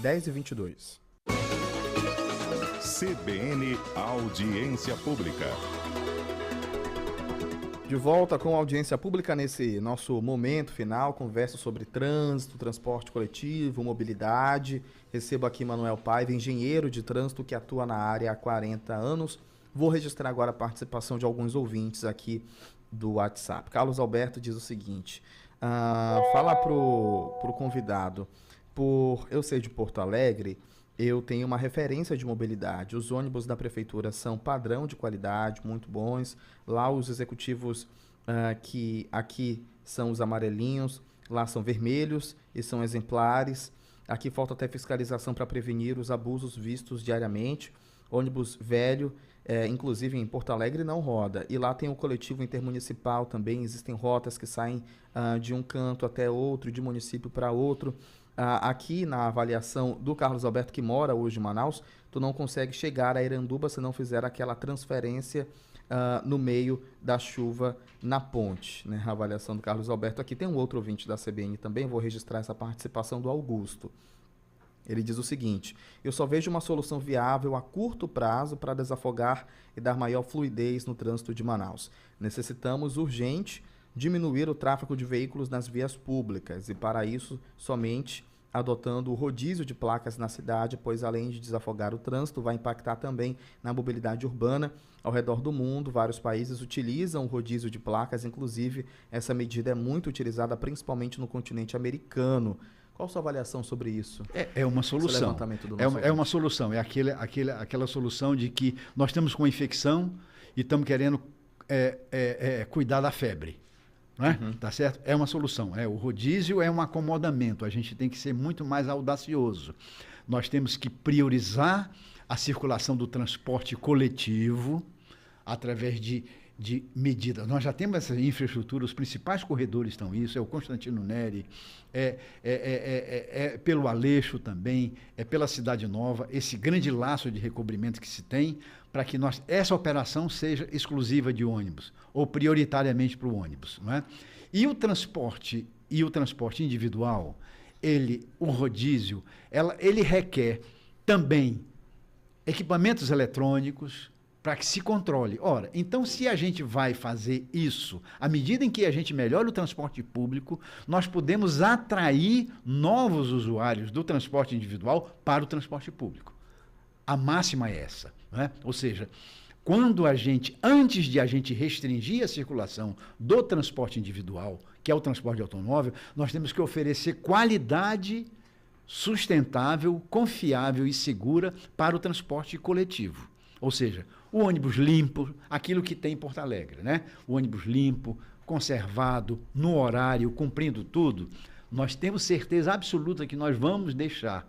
10h22. CBN Audiência Pública. De volta com a audiência pública nesse nosso momento final, conversa sobre trânsito, transporte coletivo, mobilidade. Recebo aqui Manuel Paiva, engenheiro de trânsito que atua na área há 40 anos. Vou registrar agora a participação de alguns ouvintes aqui do WhatsApp. Carlos Alberto diz o seguinte, fala pro convidado, por eu ser de Porto Alegre, eu tenho uma referência de mobilidade. Os ônibus da prefeitura são padrão de qualidade, muito bons. Lá os executivos que aqui são os amarelinhos, lá são vermelhos e são exemplares. Aqui falta até fiscalização para prevenir os abusos vistos diariamente. Ônibus velho, inclusive em Porto Alegre, não roda. E lá tem o coletivo intermunicipal também. Existem rotas que saem de um canto até outro, de município para outro. Aqui na avaliação do Carlos Alberto, que mora hoje em Manaus, tu não consegue chegar a Iranduba se não fizer aquela transferência no meio da chuva na ponte, né? A avaliação do Carlos Alberto. Aqui tem um outro ouvinte da CBN também, vou registrar essa participação do Augusto. Ele diz o seguinte, eu só vejo uma solução viável a curto prazo para desafogar e dar maior fluidez no trânsito de Manaus. Necessitamos urgente diminuir o tráfego de veículos nas vias públicas e, para isso, somente adotando o rodízio de placas na cidade, pois, além de desafogar o trânsito, vai impactar também na mobilidade urbana. Ao redor do mundo, vários países utilizam o rodízio de placas, inclusive, essa medida é muito utilizada, principalmente no continente americano. Qual a sua avaliação sobre isso? É uma solução. É uma solução. É aquela solução de que nós estamos com infecção e estamos querendo cuidar da febre. Não é? Tá certo? É uma solução. O rodízio é um acomodamento. A gente tem que ser muito mais audacioso. Nós temos que priorizar a circulação do transporte coletivo através de medidas. Nós já temos essa infraestrutura, os principais corredores estão isso, é o Constantino Neri, pelo Aleixo também, é pela Cidade Nova, esse grande laço de recobrimento que se tem para que essa operação seja exclusiva de ônibus, ou prioritariamente para o ônibus. Não é? E o transporte individual, o rodízio, ele requer também equipamentos eletrônicos, para que se controle. Ora, então se a gente vai fazer isso, à medida em que a gente melhora o transporte público, nós podemos atrair novos usuários do transporte individual para o transporte público. A máxima é essa. Não é? Ou seja, antes de a gente restringir a circulação do transporte individual, que é o transporte automóvel, nós temos que oferecer qualidade sustentável, confiável e segura para o transporte coletivo. Ou seja, o ônibus limpo, aquilo que tem em Porto Alegre, né? O ônibus limpo, conservado, no horário, cumprindo tudo, nós temos certeza absoluta que nós vamos deixar.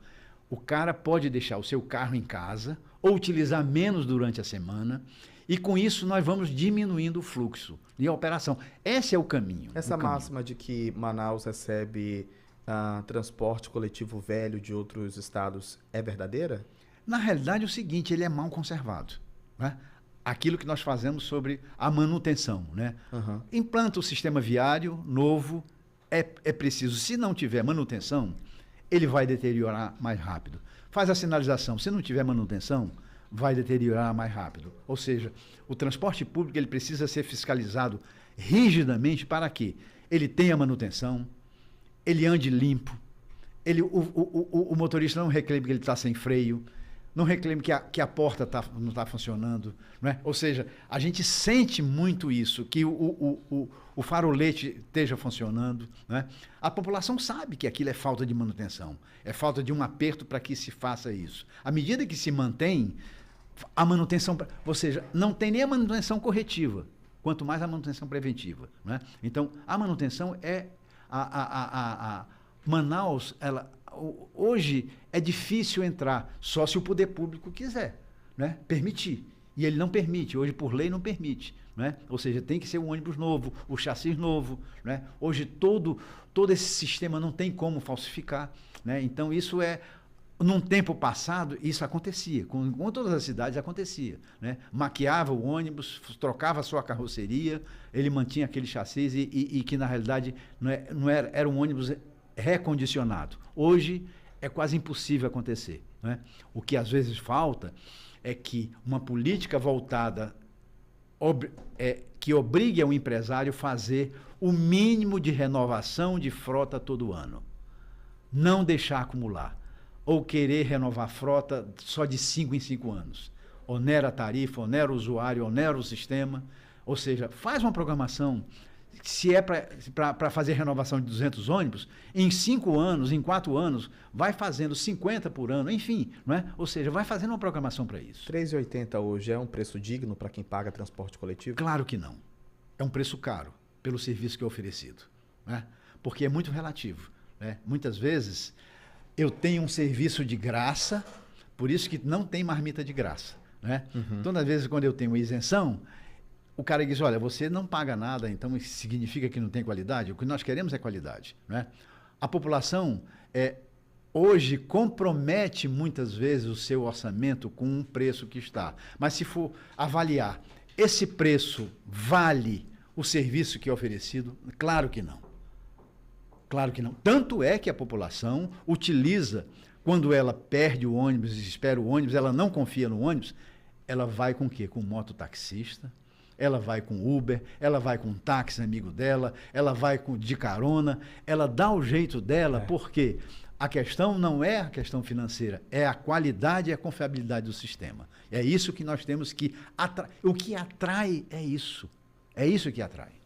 O cara pode deixar o seu carro em casa ou utilizar menos durante a semana e com isso nós vamos diminuindo o fluxo e a operação. Esse é o caminho. Essa máxima de que Manaus recebe transporte coletivo velho de outros estados é verdadeira? Na realidade é o seguinte, ele é mal conservado. Né? Aquilo que nós fazemos sobre a manutenção. Né? Implanta o sistema viário novo, é preciso. Se não tiver manutenção, ele vai deteriorar mais rápido. Faz a sinalização, se não tiver manutenção, vai deteriorar mais rápido. Ou seja, o transporte público ele precisa ser fiscalizado rigidamente para que ele tenha manutenção, ele ande limpo, o motorista não reclame que ele está sem freio, não reclame que a porta não está funcionando. Não é? Ou seja, a gente sente muito isso, que o farolete esteja funcionando. Não é? A população sabe que aquilo é falta de manutenção, é falta de um aperto para que se faça isso. À medida que se mantém, a manutenção, ou seja, não tem nem a manutenção corretiva, quanto mais a manutenção preventiva. Não é? Então, a manutenção Manaus, hoje é difícil entrar, só se o poder público quiser, né? Permitir. E ele não permite, hoje por lei não permite. Né? Ou seja, tem que ser um ônibus novo, o chassi novo. Né? Hoje todo esse sistema não tem como falsificar. Né? Então isso num tempo passado, isso acontecia, com todas as cidades acontecia. Né? Maquiava o ônibus, trocava a sua carroceria, ele mantinha aquele chassi e que na realidade era um ônibus recondicionado. Hoje é quase impossível acontecer, né? O que às vezes falta é que uma política voltada que obrigue ao empresário a fazer o mínimo de renovação de frota todo ano. Não deixar acumular. Ou querer renovar a frota só de 5 em 5 anos. Onera a tarifa, onera o usuário, onera o sistema. Ou seja, faz uma programação. Se é para fazer renovação de 200 ônibus, em 5 anos, em 4 anos, vai fazendo 50 por ano, enfim, não é? Ou seja, vai fazendo uma programação para isso. R$ 3,80 hoje é um preço digno para quem paga transporte coletivo? Claro que não. É um preço caro pelo serviço que é oferecido, né? Porque é muito relativo, né? Muitas vezes eu tenho um serviço de graça, por isso que não tem marmita de graça, né? Todas as vezes quando eu tenho isenção, o cara diz, olha, você não paga nada, então isso significa que não tem qualidade? O que nós queremos é qualidade, né? A população hoje compromete muitas vezes o seu orçamento com um preço que está. Mas se for avaliar, esse preço vale o serviço que é oferecido? Claro que não. Claro que não. Tanto é que a população utiliza, quando ela perde o ônibus, espera o ônibus, ela não confia no ônibus, ela vai com o quê? Com mototaxista, ela vai com Uber, ela vai com um táxi amigo dela, ela vai de carona, ela dá o jeito dela, porque a questão não é a questão financeira, é a qualidade e a confiabilidade do sistema. É isso que nós temos que o que atrai é isso. É isso que atrai.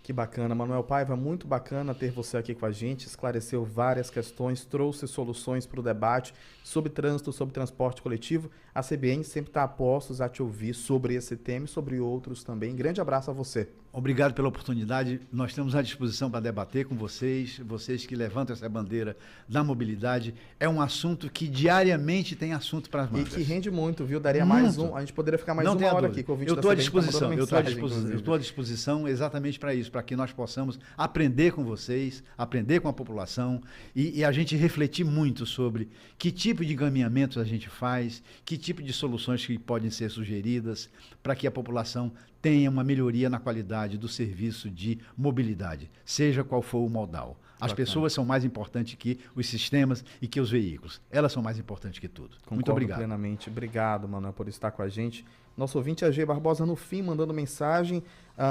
Que bacana, Manuel Paiva, muito bacana ter você aqui com a gente, esclareceu várias questões, trouxe soluções para o debate sobre trânsito, sobre transporte coletivo. A CBN sempre está a postos a te ouvir sobre esse tema e sobre outros também. Grande abraço a você. Obrigado pela oportunidade. Nós estamos à disposição para debater com vocês que levantam essa bandeira da mobilidade. É um assunto que diariamente tem assunto para as mangas. E que rende muito, viu? Daria mais a gente poderia ficar mais uma hora aqui com o ouvinte da CBN. Eu estou à disposição exatamente para isso, para que nós possamos aprender com vocês, aprender com a população e a gente refletir muito sobre que tipo de encaminhamentos a gente faz, que tipo de soluções que podem ser sugeridas para que a população tenha uma melhoria na qualidade do serviço de mobilidade, seja qual for o modal. As pessoas são mais importantes que os sistemas e que os veículos. Elas são mais importantes que tudo. Concordo muito obrigado. Plenamente. Obrigado, Manuel, por estar com a gente. Nosso ouvinte é G. Barbosa, no fim, mandando mensagem,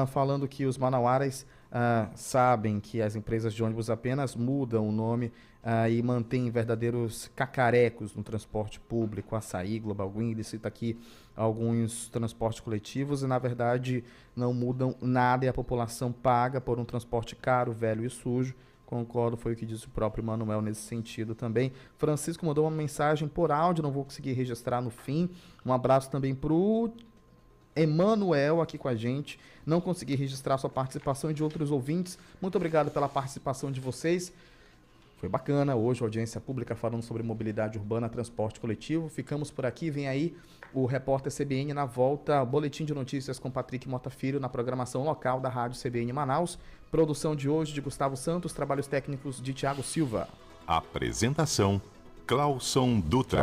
falando que os manauaras sabem que as empresas de ônibus apenas mudam o nome e mantêm verdadeiros cacarecos no transporte público, Açaí, Global Green, ele cita aqui alguns transportes coletivos e, na verdade, não mudam nada e a população paga por um transporte caro, velho e sujo. Concordo, foi o que disse o próprio Manuel nesse sentido também. Francisco mandou uma mensagem por áudio, não vou conseguir registrar no fim. Um abraço também para o Emanuel aqui com a gente. Não consegui registrar sua participação e de outros ouvintes. Muito obrigado pela participação de vocês. Foi bacana hoje a audiência pública falando sobre mobilidade urbana, transporte coletivo. Ficamos por aqui, vem aí o repórter CBN na volta, boletim de notícias com Patrick Mota Filho na programação local da Rádio CBN Manaus. Produção de hoje de Gustavo Santos, trabalhos técnicos de Thiago Silva. Apresentação, Clauson Dutra.